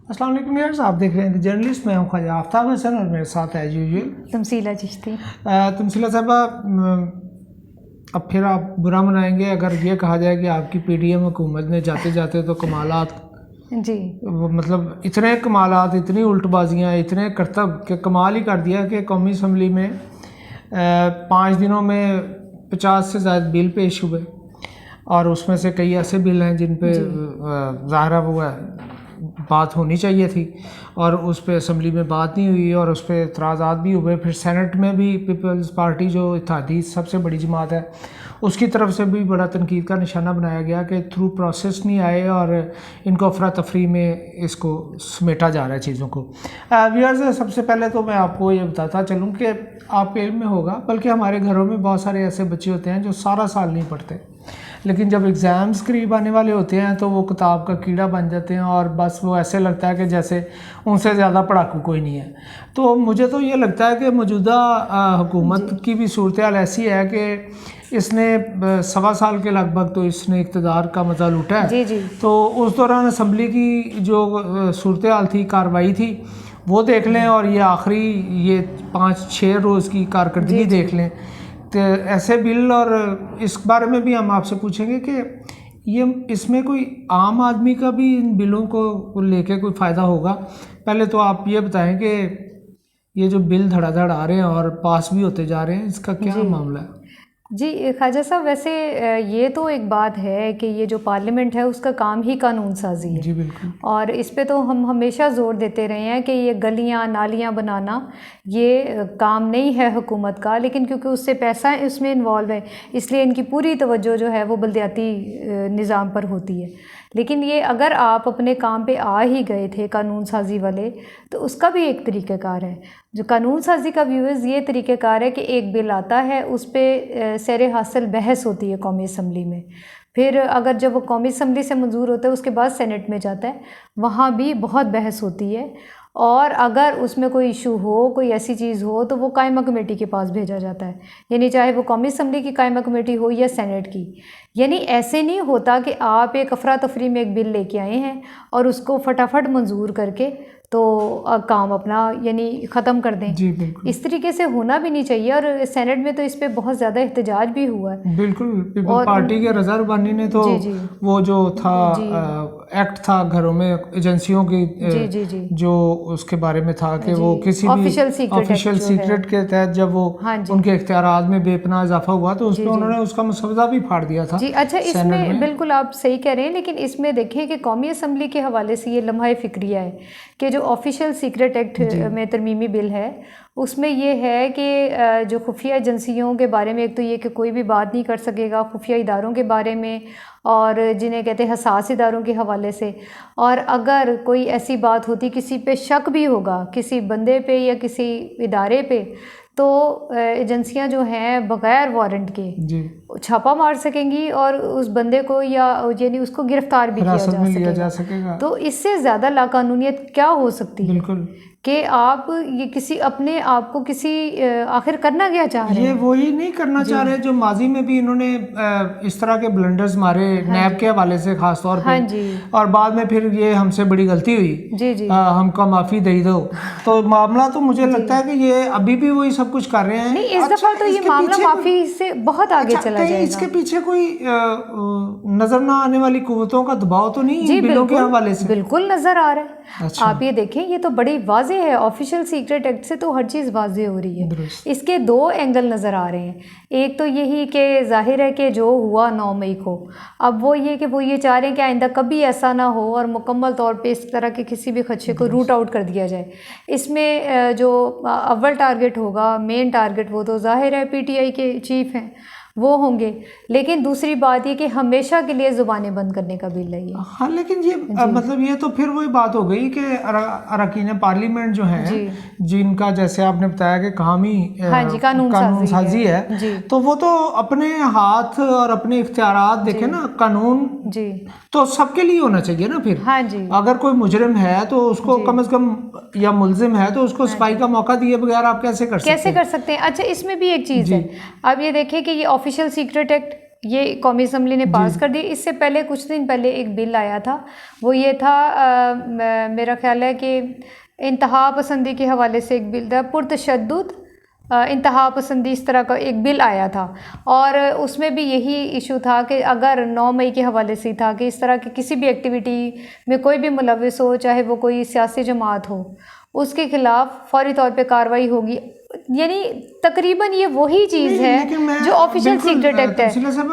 अस्सलाम वालेकुम यार्स, आप देख रहे हैं द जर्नलिस्ट। मैं हूं ख्वाजा आफ्ताब हसन और मेरे साथ एज यूजुअल तमसीला चिश्ती। तमसीला साहबा, अब फिर आप बुरा मनाएंगे अगर ये कहा जाए कि आपकी पीडीएम हुकूमत ने जाते जाते तो कमालात जी, मतलब इतने कमालात, इतनी उल्टबाजियाँ, इतने करतब के कमाल ही कर दिया कि कौमी असम्बली में 5 दिनों में 50 से ज़्यादा बिल पेश हुए और उसमें से कई ऐसे बिल हैं जिन पे ज़ाहिर वो बात होनी चाहिए थी और उस पर असम्बली में बात नहीं हुई और उस पर एतराज़ात भी हुए। फिर सेनेट में भी पीपल्स पार्टी जो इत्तेहादी सबसे बड़ी जमात है उसकी तरफ से भी बड़ा तनकीद का निशाना बनाया गया कि थ्रू प्रोसेस नहीं आए और इनको अफरा तफरी में इसको समेटा जा रहा है चीज़ों को। व्यूअर्स, सबसे पहले तो मैं आपको ये बताता चलूँ कि आपके इल्म में होगा, बल्कि हमारे घरों में बहुत सारे ऐसे बच्चे होते हैं जो सारा साल नहीं पढ़ते, लेकिन जब एग्ज़ाम्स करीब आने वाले होते हैं तो वो किताब का कीड़ा बन जाते हैं और बस वो ऐसे लगता है कि जैसे उनसे ज़्यादा पढ़ाकू कोई नहीं है। तो मुझे तो ये लगता है कि मौजूदा हुकूमत की भी सूरत हाल ऐसी है कि इसने 1.25 साल के लगभग तो इसने इक़्तिदार का मज़ा लूटा है। जी जी। तो उस दौरान असम्बली की जो सूरत हाल थी, कार्रवाई थी, वो देख लें और ये आखिरी ये 5-6 रोज़ की कारकर्दगी देख लें। तो ऐसे बिल, और इस बारे में भी हम आपसे पूछेंगे कि ये इसमें कोई आम आदमी का भी इन बिलों को लेके कोई फ़ायदा होगा। पहले तो आप ये बताएं कि ये जो बिल धड़ाधड़ आ रहे हैं और पास भी होते जा रहे हैं, इसका क्या मामला है? जी ख्वाजा साहब, वैसे ये तो एक बात है कि ये जो पार्लियामेंट है उसका काम ही कानून साजी है। जी बिल्कुल। और इस पे तो हम हमेशा ज़ोर देते रहे हैं कि ये गलियां नालियां बनाना ये काम नहीं है हुकूमत का, लेकिन क्योंकि उससे पैसा इसमें इन्वॉल्व है इसलिए इनकी पूरी तवज्जो जो है वो बल्दियाती निज़ाम पर होती है। लेकिन ये अगर आप अपने काम पे आ ही गए थे कानून साजी वाले, तो उसका भी एक तरीक़ेकार है। जो कानून साजी का व्यूज़ ये तरीक़ेकार है कि एक बिल आता है, उस पर सरे हासिल बहस होती है कौमी असम्बली में, फिर अगर जब वो कौमी असम्बली से मंजूर होता है उसके बाद सेनेट में जाता है, वहाँ भी बहुत बहस होती है और अगर उसमें कोई इशू हो, कोई ऐसी चीज़ हो, तो वो कायमा कमेटी के पास भेजा जाता है, यानी चाहे वो कौमी असम्बली की कायमा कमेटी हो या सेनेट की। यानी ऐसे नहीं होता कि आप एक अफरा तफरी में एक बिल लेके आए हैं और उसको फटाफट मंजूर करके तो काम अपना यानी ख़त्म कर दें। जी बिल्कुल। इस तरीके से होना भी नहीं चाहिए और सेनेट में तो इस पर बहुत ज़्यादा एहतजाज भी हुआ है। बिल्कुल, पीपल पार्टी के रज़ा रब्बानी ने तो वो जो था एक्ट था घरों में एजेंसियों की जो उसके बारे में था कि वो किसी भी ऑफिशियल सीक्रेट के तहत जब वो उनके इख्तियारात में बेपनाह इजाफा हुआ तो उसमें उन्होंने उसका मसवदा भी फाड़ दिया था। जी अच्छा, इसमें बिल्कुल आप सही कह रहे हैं, लेकिन इसमें देखें कि कौमी असम्बली के हवाले से ये लम्हा फिक्रिया है कि जो ऑफिशियल सीक्रेट एक्ट में तरमीमी बिल है उसमें ये है कि जो खुफिया एजेंसियों के बारे में, एक तो ये कि कोई भी बात नहीं कर सकेगा खुफिया इदारों के बारे में और जिन्हें कहते हैं हसास इदारों के हवाले से, और अगर कोई ऐसी बात होती, किसी पे शक भी होगा, किसी बंदे पे या किसी इदारे पे, तो एजेंसियां जो हैं बग़ैर वारंट के छापा मार सकेंगी और उस बंदे को या यानी उसको गिरफ्तार भी किया जा सकेगा। तो इससे ज़्यादा लाकानूनियत क्या हो सकती है? बिल्कुल कि आप ये किसी अपने आप को किसी आखिर करना क्या चाह रहे हैं? ये वही नहीं करना चाह रहे जो माजी में भी इन्होंने इस तरह के ब्लंडर्स मारे नैब के हवाले से खास तौर पे, और बाद में फिर ये हमसे बड़ी गलती हुई, हमको माफ़ी दे दो। तो मामला तो मुझे लगता है कि ये अभी भी वही सब कुछ कर रहे हैं। नहीं, इस दफ़ा तो ये मामला माफ़ी से बहुत आगे चला जाएगा। इसके पीछे कोई नज़र ना आने वाली कुव्वतों का दबाव तो नहीं बिलों के हवाले से? बिल्कुल नज़र आ रहा है। आप ये देखें, ये तो बड़ी वाज़ेह है, ऑफिशियल सीक्रेट एक्ट से तो हर चीज़ वाज़ेह हो रही है। इसके 2 एंगल नज़र आ रहे हैं। एक तो यही कि जाहिर है कि जो हुआ 9 मई को, अब वो ये चाह रहे हैं कि आइंदा कभी ऐसा ना हो और मुकम्मल तौर पे इस तरह के किसी भी खदशे को रूट आउट कर दिया जाए। इसमें जो अव्वल टारगेट होगा, मेन टारगेट, वो तो जाहिर है PTI के चीफ हैं, वो होंगे। लेकिन दूसरी बात ये कि हमेशा के लिए ज़ुबानें बंद करने का बिल है ये। हाँ, लेकिन ये मतलब ये तो फिर वही बात हो गई कि अरकान पार्लियामेंट जो हैं जिनका जैसे आपने बताया कि कामी कानून साजी है, तो वो तो अपने हाथ और अपने इख्तियारात देखे ना, कानून तो सबके लिए होना चाहिए ना। फिर अगर कोई मुजरिम है तो उसको कम से कम, या मुलजिम है तो उसको सफाई का मौका दिए बगैर आप कैसे कर सकते हैं? अच्छा, इसमें भी एक चीज़ है। अब ये देखें कि ये ऑफिशियल सीक्रेट एक्ट ये कौमी असम्बली ने पास कर दी। इससे पहले कुछ दिन पहले एक बिल आया था, वो ये था मेरा ख्याल है कि इंतहा पसंदी के हवाले से एक बिल था, पुरतशद्दुद इंतहा पसंदी, इस तरह का एक बिल आया था। और उसमें भी यही इशू था कि अगर 9 मई के हवाले से था कि इस तरह की किसी भी एक्टिविटी में कोई भी मुलव्विस हो, चाहे वो कोई सियासी जमात हो, उसके खिलाफ फौरी तौर पे कार्रवाई होगी। यानी तकरीबन ये वही चीज़ है जो ऑफिशियल सीक्रेट एक्ट है।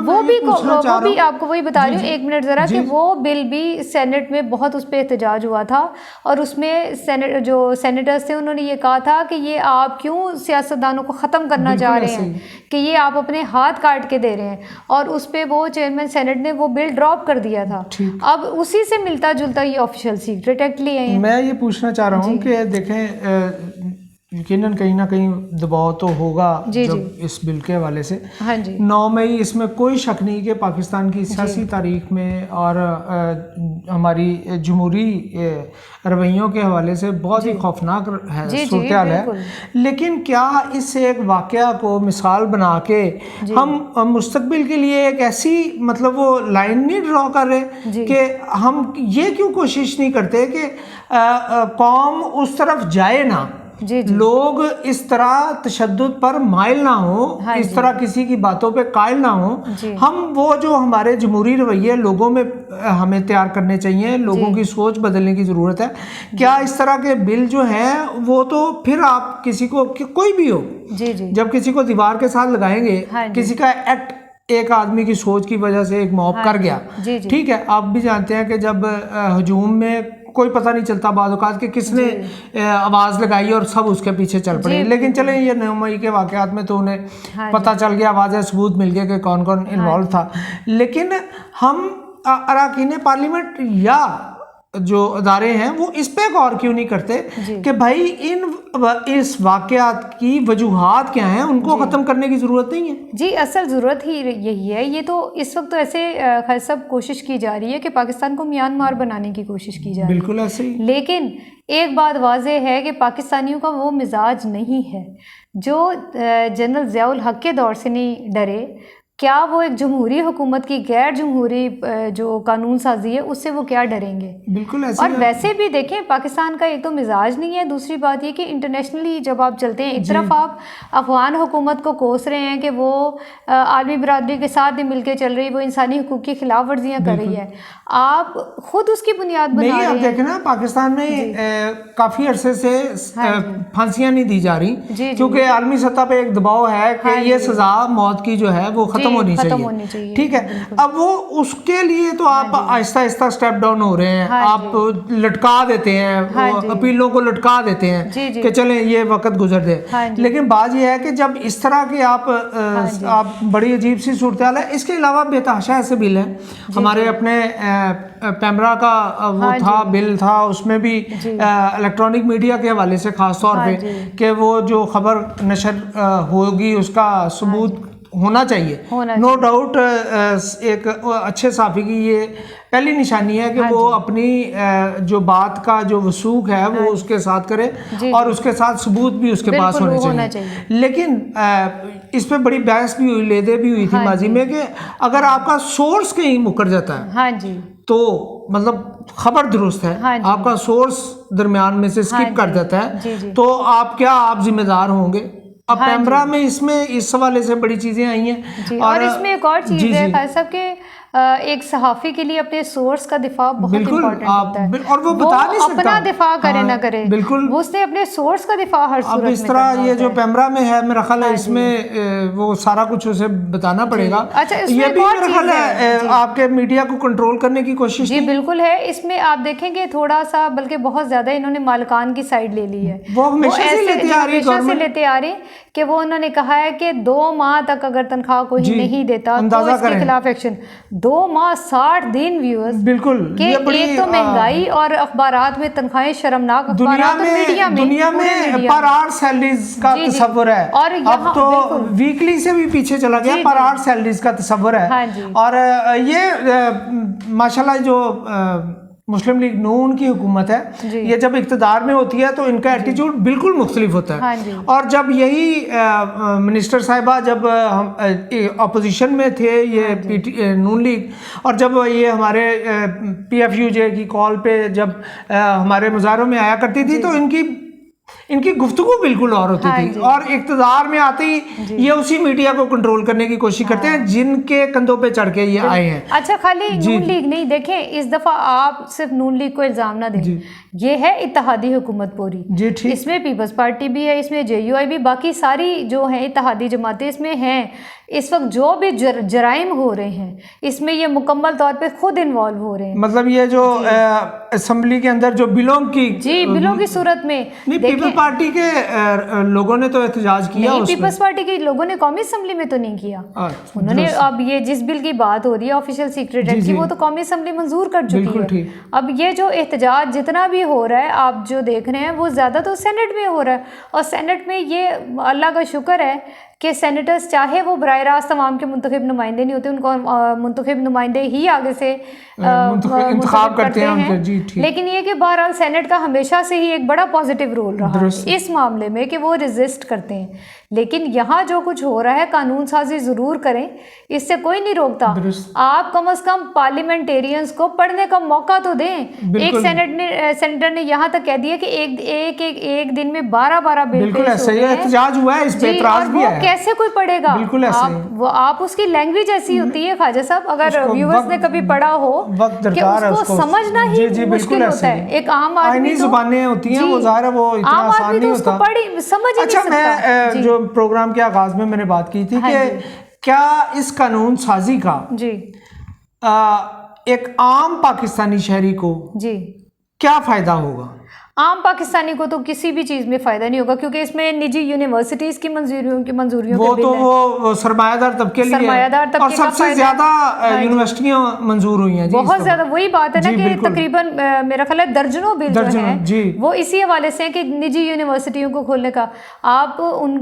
वो भी आपको वही बता रही हूँ, 1 मिनट ज़रा, कि वो बिल भी सेनेट में बहुत उस पर एहतजाज हुआ था और उसमें जो सेनेटर्स थे उन्होंने ये कहा था कि ये आप क्यों सियासतदानों को ख़त्म करना चाह रहे हैं, कि ये आप अपने हाथ काट के दे रहे हैं। और उस पर वो चेयरमैन सेनेट ने वो बिल ड्रॉप कर दिया था। अब उसी से मिलता जुलता ये ऑफिशियल सीक्रेट एक्ट ले आए हैं। मैं ये पूछना चाह रहा हूँ कि देखें, यकीनन कहीं ना कहीं दबाव तो होगा जब इस बिल के हवाले से। हाँ जी। 9 मई, इसमें कोई शक नहीं कि पाकिस्तान की सियासी तारीख में और हमारी जमहूरी रवैयों के हवाले से बहुत ही खौफनाक है, सूरत-ए-हाल है। लेकिन क्या इस एक वाक़या को मिसाल बना के हम मुस्तकबिल के लिए एक ऐसी मतलब वो लाइन नहीं ड्रॉ कर रहे कि हम ये क्यों कोशिश नहीं करते कि कौम उस तरफ जाए ना, लोग इस तरह तशद्दुद पर माइल ना हो, इस तरह किसी की बातों पे कायल ना हो। हम वो जो हमारे जमहूरी रवैये लोगों में हमें तैयार करने चाहिए, लोगों की सोच बदलने की ज़रूरत है। क्या इस तरह के बिल जो हैं वो तो फिर आप किसी को कोई भी हो, जब किसी को दीवार के साथ लगाएंगे, किसी का एक्ट एक आदमी की सोच की वजह से एक मॉब कर गया, ठीक है, आप भी जानते हैं कि जब हजूम में कोई पता नहीं चलता बाद औक़ात कि किसने आवाज़ लगाई और सब उसके पीछे चल पड़े। लेकिन चले ये 9 मई के वाक़यात में तो उन्हें पता चल गया, आवाज़ सबूत मिल गया कि कौन कौन इन्वॉल्व था। लेकिन हम अरकान पार्लियामेंट या जो अदारे हैं वो इस पे गौर क्यों नहीं करते कि भाई इस वाक़यात की वजूहात क्या हैं, उनको ख़त्म करने की ज़रूरत नहीं है। जी, असल ज़रूरत ही यही है। ये तो इस वक्त तो ऐसे खैर सब कोशिश की जा रही है कि पाकिस्तान को म्यांमार बनाने की कोशिश की जा रही है, बिल्कुल ऐसे ही। लेकिन एक बात वाज़ेह है कि पाकिस्तानियों का वो मिजाज नहीं है जो जनरल ज़ियाउल हक के दौर से नहीं डरे। क्या वो एक जमहूरी हुकूमत की गैर जमहूरी जो कानून साजी है उससे वो क्या डरेंगे? बिल्कुल ऐसे। और वैसे भी देखें, पाकिस्तान का एक तो मिजाज नहीं है, दूसरी बात ये कि इंटरनेशनली जब आप चलते हैं, एक तरफ आप अफगान हुकूमत को कोस रहे हैं कि वो आलमी बरादरी के साथ भी मिलकर चल रही, वो इंसानी हुकूक की खिलाफ वर्जियाँ कर रही है, आप खुद उसकी बुनियाद बना रहे हैं। आप देखें ना, पाकिस्तान में काफ़ी अरसे से फांसियाँ नहीं दी जा रही क्योंकि आलमी सतह पर एक दबाव है कि ये सज़ा मौत की जो है वो खत्म होनी चाहिए, ठीक है। अब वो उसके लिए तो आप आहिस्ता आहिस्ता स्टेप डाउन हो रहे हैं, आप लटका देते हैं, अपीलों को लटका देते हैं कि चलें ये वक्त गुजर दे। लेकिन बात ये है कि जब इस तरह के आप बड़ी अजीब सी सूरत-ए-हाल है। इसके अलावा बेतहाशा ऐसे बिल हैं हमारे अपने पैमरा का वो था, बिल था, उसमें भी इलेक्ट्रॉनिक मीडिया के हवाले से खास तौर पे कि वो जो खबर नशर होगी उसका सबूत होना चाहिए। नो डाउट एक अच्छे साफ़ी की ये पहली निशानी है कि वो अपनी जो बात का जो वसूख है वो उसके साथ करे और उसके साथ सबूत भी उसके पास होने चाहिए। लेकिन इस पे बड़ी बहस भी हुई, लेदे भी हुई थी माजी में कि अगर आपका सोर्स कहीं मुकर जाता है तो मतलब खबर दुरुस्त है, आपका सोर्स दरमियान में से स्किप कर जाता है तो आप जिम्मेदार होंगे। अब पैमरा में इसमें इस हवाले से बड़ी चीज़ें आई हैं। और इसमें एक और चीज़ है खान साहब के, एक सहाफ़ी के लिए अपने सोर्स का दिफा बहुत इम्पोर्टेंट होता है और वो बता नहीं सकता अपना दिफा करे ना करे, बिल्कुल वो उसने अपने सोर्स का दिफा हर सूरत में। अब इस तरह ये जो पैमरा में है मेरा ख्याल है इसमें वो सारा कुछ उसे बताना पड़ेगा। अच्छा, ये भी मेरा ख्याल है आपके मीडिया को कंट्रोल करने की कोशिश जी बिल्कुल है। इसमें आप देखेंगे थोड़ा सा बल्कि बहुत ज़्यादा इन्होंने मालिकान की साइड ले ली है, वो हमेशा से लेते आ रही कि वो उन्होंने कहा है कि 2 माह तक अगर तनख्वाह कोई नहीं देता तो इसके खिलाफ एक्शन। 2 माह 60 दिन व्यूअर्स, बिल्कुल कि एक तो महंगाई और अखबारात में तनख्वाहें शर्मनाक, अखबारात और मीडिया में पर आवर सैलरीज का तस्वर है, और अब तो वीकली से भी पीछे चला गया, पर आवर सैलरीज का तस्वर है। और ये माशाल्लाह जो मुस्लिम लीग नून की हुकूमत है, जी। ये जब इक़्तिदार में होती है तो इनका एटीट्यूड बिल्कुल मुख्तलिफ होता है। हाँ जी। और जब यही मिनिस्टर साहिबा जब हम अपोजिशन में थे, ये नून लीग, और जब ये हमारे PFUJ की कॉल पे जब हमारे मुजाहरों में आया करती थी तो इनकी गुफ्तगू बिल्कुल और होती हाँ थी, जी। और इक़्तिदार में आते ही ये उसी मीडिया को कंट्रोल करने की कोशिश करते हैं जिनके कंधों पे चढ़ के ये आए हैं। अच्छा, खाली नून लीग नहीं, देखें इस दफ़ा आप सिर्फ नून लीग को इल्ज़ाम ना दें, ये है इत्तेहादी हुकूमत पूरी जी, ठीक। इसमें पीपल्स पार्टी भी है, इसमें JUI भी, बाकी सारी जो हैं इत्तेहादी जमातें इसमें हैं। इस वक्त जो भी जराइम हो रहे हैं इसमें ये मुकम्मल तौर पे खुद इन्वॉल्व हो रहे हैं। मतलब ये जो असेंबली के अंदर जो बिलों की सूरत में नहीं, पीपल्स पार्टी के लोगों ने तो एहतजाज किया। नहीं, पीपल्स पार्टी के लोगों ने कौमी असेंबली में तो नहीं किया उन्होंने। अब ये जिस बिल की बात हो रही है ऑफिशियल सीक्रेट एक्ट की, वो तो कौमी असेंबली मंजूर कर चुकी है। अब ये जो एहतजाज जितना भी हो रहा है आप जो देख रहे हैं वो ज़्यादा तो सेनेट में हो रहा है, और सेनेट में ये अल्लाह का शुक्र है कि सेनेटर्स चाहे वो बराह रास्त तमाम के मुंतखब नुमाइंदे नहीं होते, उनको मुंतखब नुमाइंदे ही आगे से इंतखाब करते हैं। जी, लेकिन ये कि बहरहाल सेनेट का हमेशा से ही एक बड़ा पॉजिटिव रोल रहा है इस मामले में कि वो रेजिस्ट करते हैं। लेकिन यहाँ जो कुछ हो रहा है कानून साजी ज़रूर करें, इससे कोई नहीं रोकता। आप कम अज़ कम पार्लियामेंटेरियंस को पढ़ने का मौका तो दें। एक सेनेटर ने यहाँ तक कह दिया कि एक दिन में 12 बिल बिल्कुल ऐसे ही एहतजाज हुआ है, इस पे एतराज भी है। कैसे कोई पढ़ेगा? बिल्कुल ऐसे आप उसकी लैंग्वेज ऐसी होती है ख्वाजा साहब, अगर व्यूअर्स ने कभी पढ़ा हो कि उसको समझना ही मुश्किल होता है। एक आम आदमी ज़ुबानें होती हैं, वो ज़ाहिर है वो इतना आसान नहीं होता, पढ़ी समझ ही नहीं सकता। मैं जो प्रोग्राम के आगाज में मैंने बात की थी कि क्या इस कानून साजी का एक आम पाकिस्तानी शहरी को क्या फायदा होगा? आम पाकिस्तानी को तो किसी भी चीज़ में फ़ायदा नहीं होगा, क्योंकि इसमें निजी यूनिवर्सिटीज़ की मंजूरियों वो तो वो सरमायादार तबके लिए है, और सबसे ज़्यादा यूनिवर्सिटियाँ मंजूर हुई हैं। बहुत ज़्यादा, वही बात है ना कि तकरीबन मेरा ख्याल है दर्जनों बिल जो हैं वो इसी हवाले से हैं कि निजी यूनिवर्सिटियों को खोलने का। आप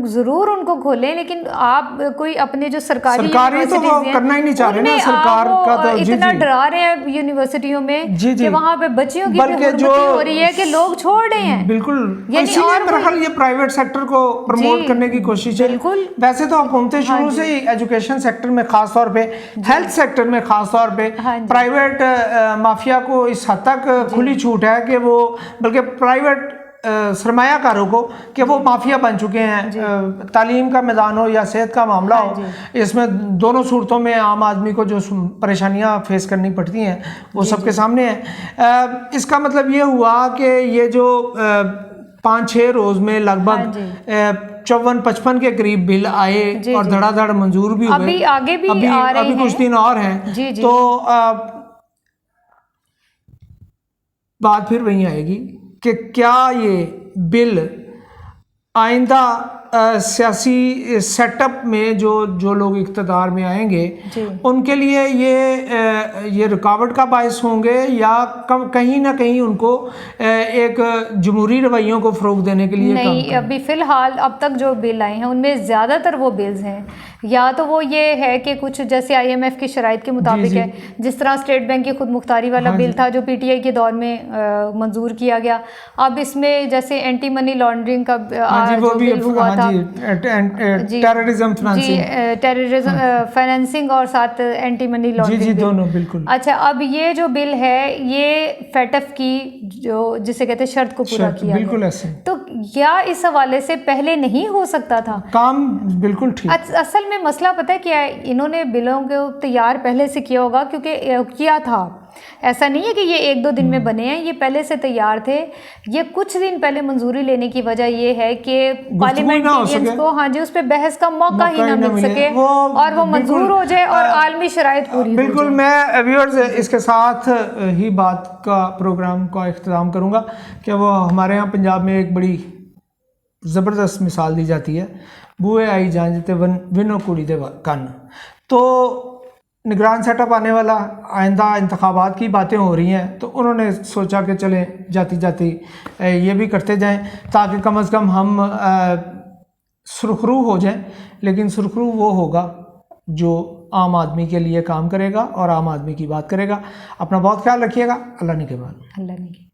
ज़रूर उनको खोलें, लेकिन आप कोई अपने जो सरकारी तो वो करना ही नहीं चाह रहे ना, सरकार का तो इतना डरा रहे हैं यूनिवर्सिटियों में कि वहाँ पे बच्चियों की हो रही है कि लोग छोड़ रहे हैं। बिल्कुल, इसीलिए मेरा ख्याल ये प्राइवेट सेक्टर को प्रमोट करने की कोशिश है। वैसे तो हुकूमतें शुरू से ही एजुकेशन सेक्टर में खास तौर पे, हेल्थ सेक्टर में खास तौर पे प्राइवेट माफिया को इस हद तक खुली छूट है कि वो, बल्कि प्राइवेट सरमायाकारों को, कि वो माफिया बन चुके हैं। तालीम का मैदान हो या सेहत का मामला हो, इसमें दोनों सूरतों में आम आदमी को जो परेशानियां फेस करनी पड़ती हैं वो सबके सामने है। इसका मतलब ये हुआ कि ये जो 5-6 रोज में लगभग 54-55 के करीब बिल आए और धड़ाधड़ मंजूर भी हुए। अभी आगे भी आ रहे हैं, अभी कुछ दिन और हैं। तो बात फिर वहीं आएगी कि क्या ये बिल आइंदा सियासी सेटअप में जो लोग इक़्तिदार में आएंगे उनके लिए ये रुकावट का बायस होंगे, या कहीं ना कहीं उनको एक जमहूरी रवैयों को फ़रोग देने के लिए? नहीं, अभी फ़िलहाल अब तक जो बिल आए हैं उनमें ज़्यादातर वो बिल्स हैं, या तो वो ये है कि कुछ जैसे IMF की शराइत के मुताबिक है, जिस तरह स्टेट बैंक की खुद मुख्तारी वाला बिल था जो PTI के दौर में मंजूर किया गया। अब इसमें जैसे एंटी मनी लॉन्ड्रिंग का जो बिल हुआ था, टेररिज्म फाइनेंसिंग और साथ एंटी मनी लॉन्ड्रिंग, दोनों बिल्कुल। अच्छा, अब ये जो बिल है ये FATF की जो जिसे कहते हैं शर्त को पूरा किया बिल्कुल ऐसे। तो क्या इस हवाले से पहले नहीं हो सकता था काम? बिल्कुल ठीक। असल में मसला पता है क्या है, इन्होंने बिलों को तैयार पहले से किया होगा, क्योंकि किया था, ऐसा नहीं है कि ये 1-2 दिन में बने हैं, ये पहले से तैयार थे। ये कुछ दिन पहले मंजूरी लेने की वजह ये है कि पार्लियामेंटेरियंस को उस पर बहस का मौका ही ना मिल सके और वो मंजूर हो जाए और आलमी शराइत पूरी। बिल्कुल, मैं व्यूअर्स इसके साथ ही बात का प्रोग्राम का इख्तिताम करूँगा कि वो हमारे यहाँ पंजाब में एक बड़ी ज़बरदस्त मिसाल दी जाती है, बूए आई जान जिते विनो कुड़ी दे कन। तो निगरान सेटअप आने वाला, आइंदा इंतखाबात की बातें हो रही हैं, तो उन्होंने सोचा कि चलें जाती जाती ये भी करते जाएं ताकि कम अज़ कम हम सुरखरू हो जाएं। लेकिन सुरखरू वो होगा जो आम आदमी के लिए काम करेगा और आम आदमी की बात करेगा। अपना बहुत ख्याल रखिएगा। अल्लाह निगहबान। अल्लाह ने